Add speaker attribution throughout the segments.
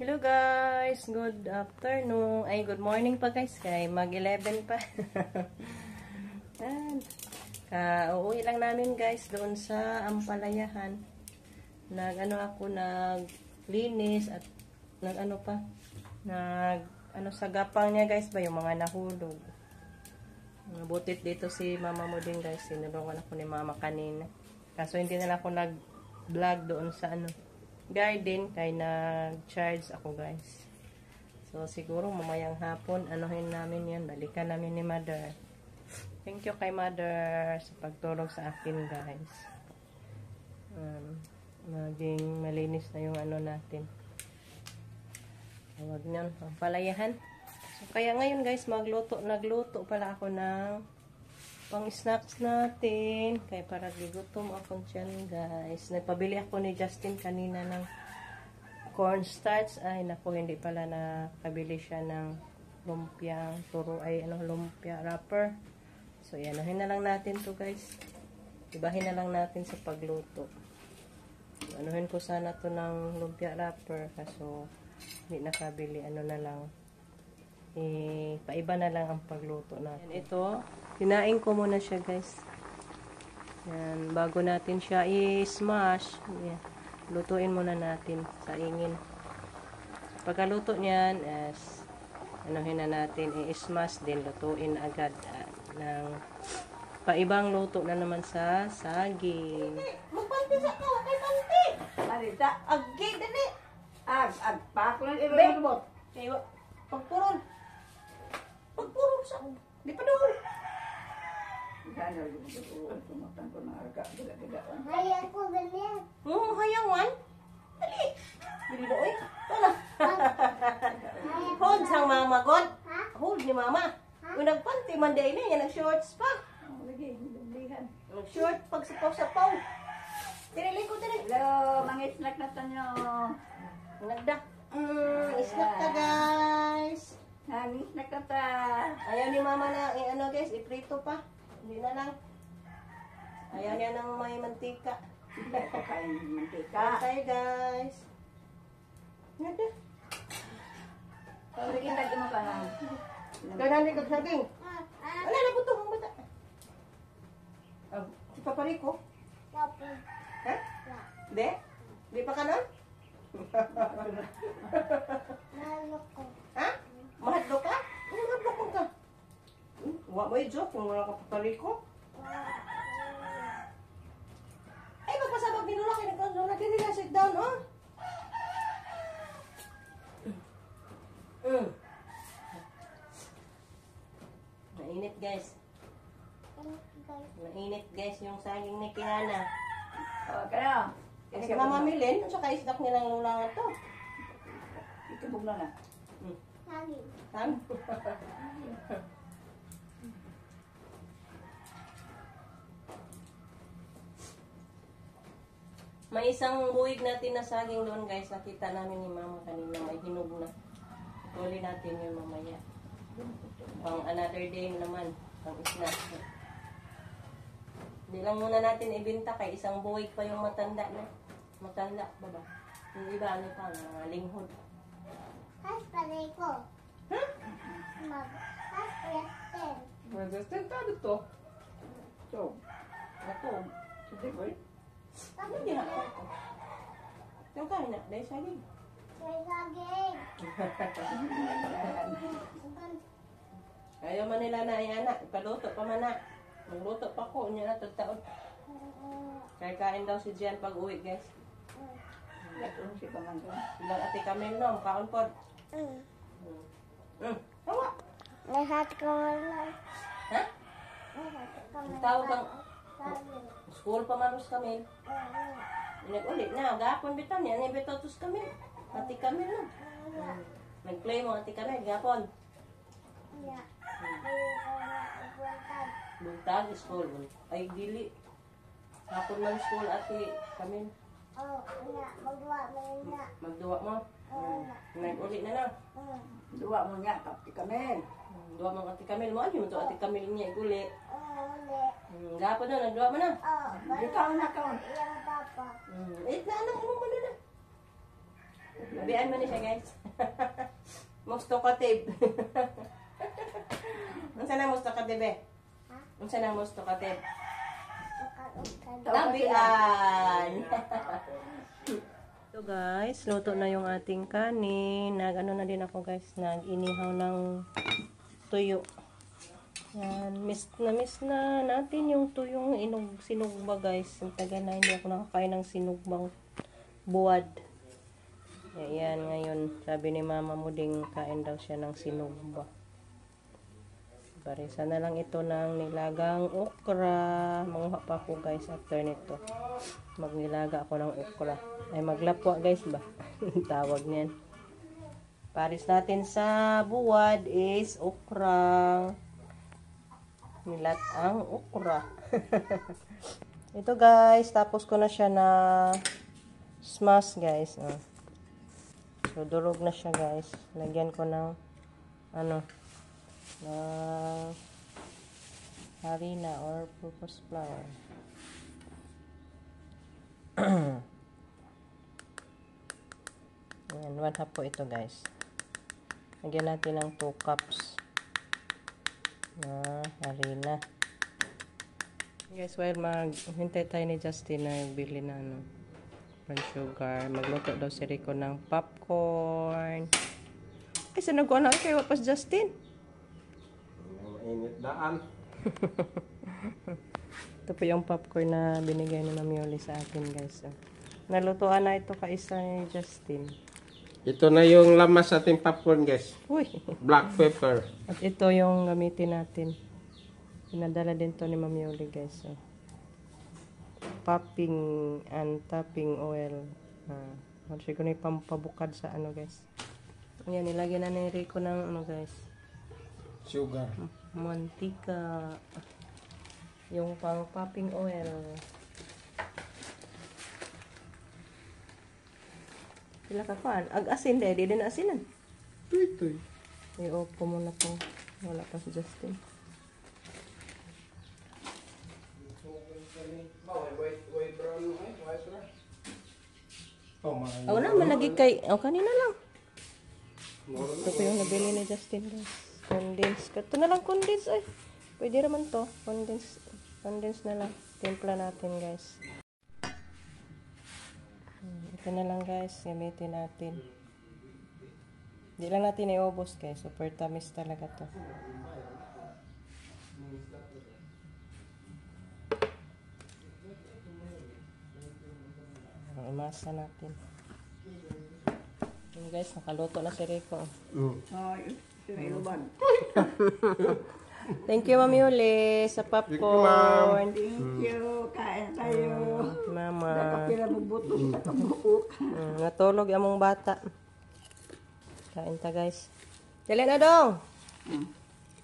Speaker 1: Hello guys, good afternoon. Ay, good morning pa guys. Kay mag-11 pa. Uuwi lang namin guys doon sa Ampalayahan. Naglinis at sa gapang niya guys ba yung mga nahulog. Butit dito si mama mo din guys. Sinulungan ako ni mama kanina. Kaso hindi na ako nag-vlog doon sa garden kaya nag-charge ako guys. So siguro mamayang hapon anuhin namin yan, balikan namin ni mother. Thank you kay mother sa pagtulong sa akin guys. Maging malinis na yung natin. Tawag niyan, Ampalayahan. So kaya ngayon guys nagluto pala ako ng pang snacks natin. Kaya para gigutom akong tiyan guys. Nagpabili ako ni Justin kanina ng cornstarch. Ay naku, hindi pala nakabili siya ng lumpia lumpia wrapper. So yan, anuhin na lang natin to guys. Ibahin na lang natin sa pagluto. Anuhin ko sana to ng lumpia wrapper. Kaso hindi nakabili. Paiba na lang ang pagluto natin. Ito, hinain ko muna siya guys. Yan, bago natin siya i-smash. Yan. Lutuin muna natin sa ingin. Pagkaluto niyan, anuhin na natin, i-smash din, lutuin agad. Ng paibang luto na naman sa saging.
Speaker 2: Magpanti sa ko, kay panti. Marita, aggi dali. Paklan irobot. Kayo, pagpuron sa di pa doon. Gano yung tumatan ko na arka, gila-gilaan.
Speaker 3: Hayang ko ganyan.
Speaker 1: Hayangan? Dali. Dili na, oy. Tala. Hold sang mama, God. Hold ni mama. Kung nagpanti, manday na yan, nag-shorts pa.
Speaker 2: Lagi, lihan.
Speaker 1: Nag-short, pagsapaw-sapaw. Tinili ko, tinili.
Speaker 2: Hello, mga snack na tanyo.
Speaker 1: Nagda. Snack ta, guys.
Speaker 2: Hangis na ka ta.
Speaker 1: Ayaw ni mama na, guys, iprito pa. Hindi na lang. Ayaw niya ng may mantika.
Speaker 2: Hindi ako kain mantika.
Speaker 1: Okay, guys. Nagda.
Speaker 2: Sige, tagi mo ka na.
Speaker 1: Ganaan ka saging. Wala na buto, ang bata. Si Papa Rico?
Speaker 3: Papi.
Speaker 1: Ha? Hindi? Hindi pa ka nun?
Speaker 3: Malo ko.
Speaker 1: Ha? Mahadlo ka? Mahadlo ko ka. Huwag mo i-joke kung wala ka Papa Rico. Ay, magpasabag binula kayo na din nila. Sit down, oh. Mainit, guys. Mainit, guys, yung saging ni Kihana.
Speaker 2: Kaya.
Speaker 1: Kasi Mama Milin, saka isdak nilang lulangan to.
Speaker 2: Itubog na na.
Speaker 3: Lagi.
Speaker 1: Tama. May isang buwig natin na saging doon guys. Nakita namin ni Mama kanina. May hinog na. Tuloy natin yun mamaya. Pang another day naman. Pang snack. Hindi lang muna natin ibinta kay isang buwig pa yung matanda na. Matanda ba ba? Yung iba ano pa, mga linghod.
Speaker 3: Has pare ko.
Speaker 1: Ha?
Speaker 3: Has presten.
Speaker 2: Resistant tayo to. So,
Speaker 1: Ito.
Speaker 2: hindi ko eh.
Speaker 1: Ano hindi na ako? Yung kain na, dahil saging.
Speaker 3: May saging.
Speaker 1: Ayaw man nila na anak, ipaluto pa man na. Magluto pa ko, niya na taon. Kaya kain daw si Gian pag uwi guys.
Speaker 2: Gatong si Pamangkin.
Speaker 1: Ilang ati kami no, kaon po. Tawa.
Speaker 3: Lahat ko lang.
Speaker 1: Ha?
Speaker 3: Lahat ko lang.
Speaker 1: Tawag ang
Speaker 3: Saging.
Speaker 1: school pa manus kami. Ulit na, gapon bitan yan, ibitotus kami. Ati kami no. Nag-play mo ati kami, gapon.
Speaker 3: Ya. Bukan.
Speaker 1: Buntag, school. Ay, dili. Hapon man school ati kami.
Speaker 3: Oh, ya. Magwa mo na.
Speaker 1: Magduwa mo. Nag-ulit na na.
Speaker 2: Duwa mo niya, kapti kami.
Speaker 1: Duwa mo ati Camille mo. Ano yung ati Camille niya iguli.
Speaker 3: Uli.
Speaker 1: Gapon na, nagduwa mo na.
Speaker 3: Oh,
Speaker 2: Ikaw na kaon.
Speaker 3: yang papa.
Speaker 1: Na, ano mo na na. Labian mo ni siya, guys. Most talkative. Unsa na most talkative, eh? Unsa na most talkative? Labian. So guys, luto na yung ating kanin. Nag-ano na din ako guys, nag-inihaw ng tuyo. Yan, miss na natin yung tuyong sinugba guys. Yung taga na hindi ako nakakain ng sinugbang buwad. Ayan, ngayon, sabi ni mama mo ding kain daw siya ng sinugba. Parisa na lang ito ng nilagang okra. Manguha pa ako guys after nito. Magnilaga ako ng okra. Ay maglapwa guys ba? Tawag niyan. Paris natin sa buwad is okra. Nilat ang okra. Ito guys, tapos ko na siya na smash guys. So durog na siya guys. Lagyan ko ng ano na harina or purpose flour. Ayan, 1 half po ito guys. Lagyan natin ng 2 cups na harina. Guys, while maghintay tayo ni Justin na bili na brown sugar, magluto daw si Rico ng popcorn. Ay, saan nag-ano kayo wapas Justin?
Speaker 4: Mainit daan.
Speaker 1: Ito po yung popcorn na binigay ni Mami Yoli sa akin guys. Nalutuan na ito kaisa ni Justin.
Speaker 4: Ito na yung lamas sa ating popcorn guys.
Speaker 1: Uy!
Speaker 4: Black pepper.
Speaker 1: At ito yung gamitin natin. Pinadala din to ni Mami Yoli guys. Popping and tapping oil. Kasi ko na ipampabukad sa ano guys. Ayan, nilagyan na ni Rico ng ano guys.
Speaker 4: Sugar.
Speaker 1: Mantika. Yung pang popping oil. Sila ka kuan. Ag-asin deh. Di din asinan.
Speaker 4: Ito.
Speaker 1: I-off ko muna to. Wala pa si Justin. Oh, na malagi kay. Oh, kanina lang. Ito ko yung nabili ni Justin guys. Condense. Ito na lang condense ay. Pwede naman to. Condense. Condense na lang. Timpla natin guys. Ito na lang guys. Gamitin natin. Hindi lang natin iubos guys. Super tamis talaga to. Umasa natin. Yung guys, nakaluto na si Rico.
Speaker 2: Ay, siniluban.
Speaker 1: Thank you, Mami Uli, sa popcorn.
Speaker 2: Thank you. Kain tayo.
Speaker 1: Mama.
Speaker 2: Nakapira mo buto sa kabuok.
Speaker 1: Natulog among bata. Kain ta, guys. Dali na dong.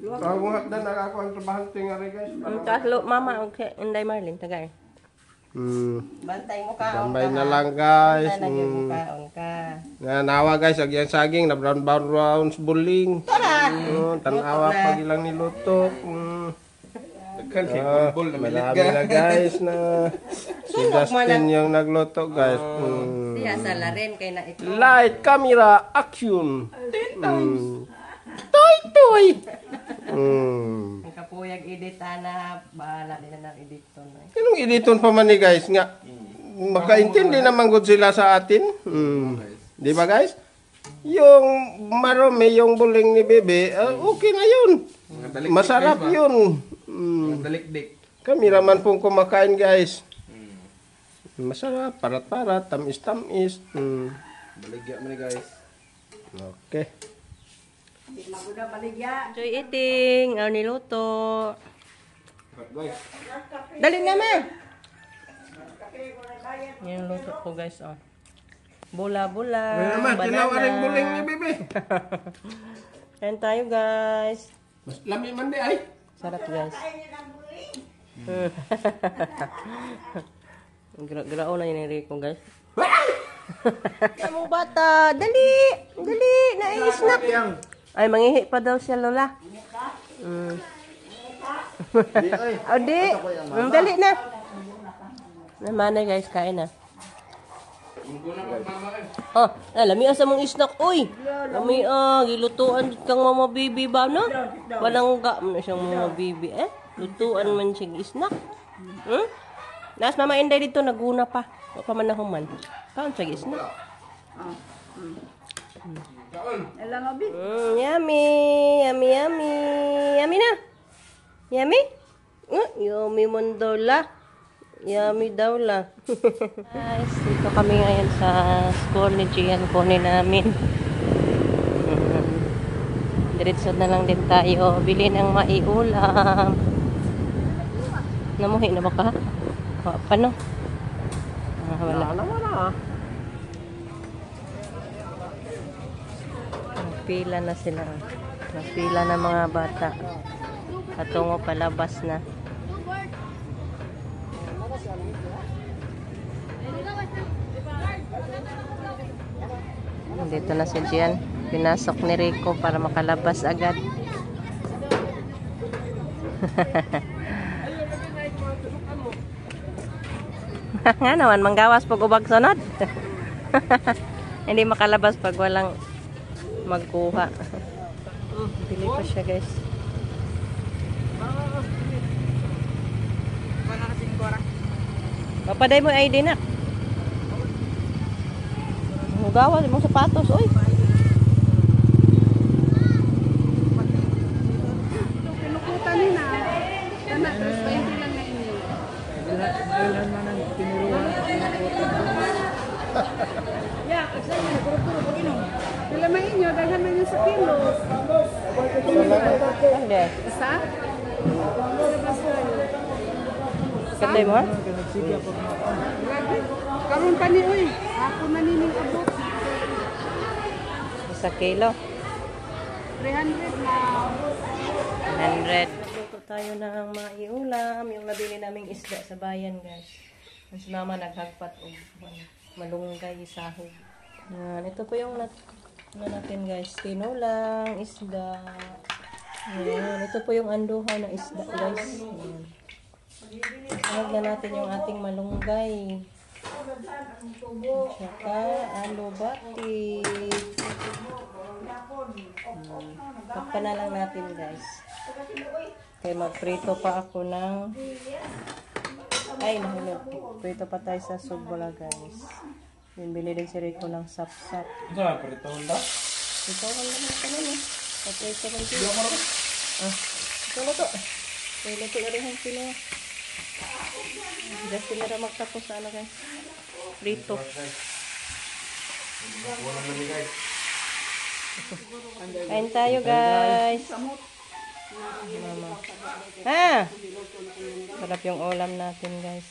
Speaker 4: Ako nga na ako ang trabahante nga rin guys.
Speaker 1: Taslo, Mama. Okay. Inday Marlin, tagay. Bantay mo ka.
Speaker 4: Tambay na lang guys.
Speaker 1: Bantay na yung kaon ka.
Speaker 4: Nawa guys, agyan saging na brown rounds buling. Tanawa pag ilang niluto. Marami na guys na si Justin yung nagluto guys.
Speaker 1: Siya sa larin kay na ito.
Speaker 4: Light, camera, action. Toy, toy.
Speaker 1: Ang kapuyag edit na bahala nila ng edit to.
Speaker 4: Anong editon pa man ni guys nga? Makaintindi naman gud sila sa atin. Di ba guys? Yung marumi, yung buling ni Bebe, okay na yun. Masarap yun.
Speaker 5: Dalikdik.
Speaker 4: Kami naman pong kumakain guys. Masarap, parat-parat, tamis-tamis.
Speaker 5: Baligya mo ni guys.
Speaker 4: Okay.
Speaker 2: Hindi mo na baligya.
Speaker 1: Enjoy eating. Ang niluto.
Speaker 5: Guys.
Speaker 1: Dali na ma. Yung luto ko guys. Oh. Bula-bula.
Speaker 4: Naman, tinawa rin buling ni Bebe.
Speaker 1: Kain tayo guys.
Speaker 4: Mas lami man di ay.
Speaker 1: Sarap guys. Grao na yun ni Rico guys. Kamu bata. Dali. Dali. Nai-snack. Ay, mangihi pa daw siya lola. Oh, di. Dali na. Naman na guys, kain na. Oh, lami sa mong snack. Uy, lami gilutuan kang mama bibi ba no? Walang ga man siyang mama bibi Lutuan man siya snack. Nas mama Inday dito naguna pa. Wa pa man nahuman. Kaon siya snack.
Speaker 2: Alam mo, Bi?
Speaker 1: Yummy, yummy, yummy. Yummy na. Yummy? Yummy mondola. Yummy daw la. Guys, dito kami ngayon sa school ni Gian. Kunin namin. Diretso na lang din tayo. Bili ng maiulam. Namuhi na ba ka? Paano? Wala. Pila na sila. Pila na mga bata. Patungo palabas na. Dito na si Gian. Pinasok ni Rico para makalabas agad. Nga naman, manggawas pag ubag sunod. Hindi makalabas pag walang magkuha. Pili pa siya guys. Papaday mo ID na. Gawa mong sapatos, oy.
Speaker 2: Pinukutan ni na. Kana, 20 lang na inyo.
Speaker 5: Ilan man ang tinuruan.
Speaker 2: Ya, kasi yun, puro-puro pag inom. Pila may inyo, daghan na nyo sa kilo.
Speaker 1: Hindi.
Speaker 2: Isa?
Speaker 1: Katay mo?
Speaker 2: Lagi. Karoon pa ni, uy. Ako na nining abot.
Speaker 1: Isa kilo.
Speaker 2: 300 na.
Speaker 1: 100. Nagluto tayo ng maiulam. Yung nabili naming isda sa bayan, guys. Mas mama naghagpat o malunggay, sahog. Yan. Ito po yung natin, guys. Tinolang, isda. Yan. Ito po yung anduhaw na isda, guys. Yan. Sahog na natin yung ating malunggay. Tsaka alubati. Takpan na lang natin, guys. Kaya magprito pa ako ng nahulog. Prito pa tayo sa subula, guys. Bili din si Rico ng sap-sap.
Speaker 5: Saan prito ba?
Speaker 1: Ito lang naman ito naman. Paprito lang siya. Ito na to. Ito na rin ang pila. Just sila na magtapos sa ano, guys. Prito. Kain tayo, guys. Mama. Sarap yung ulam natin, guys.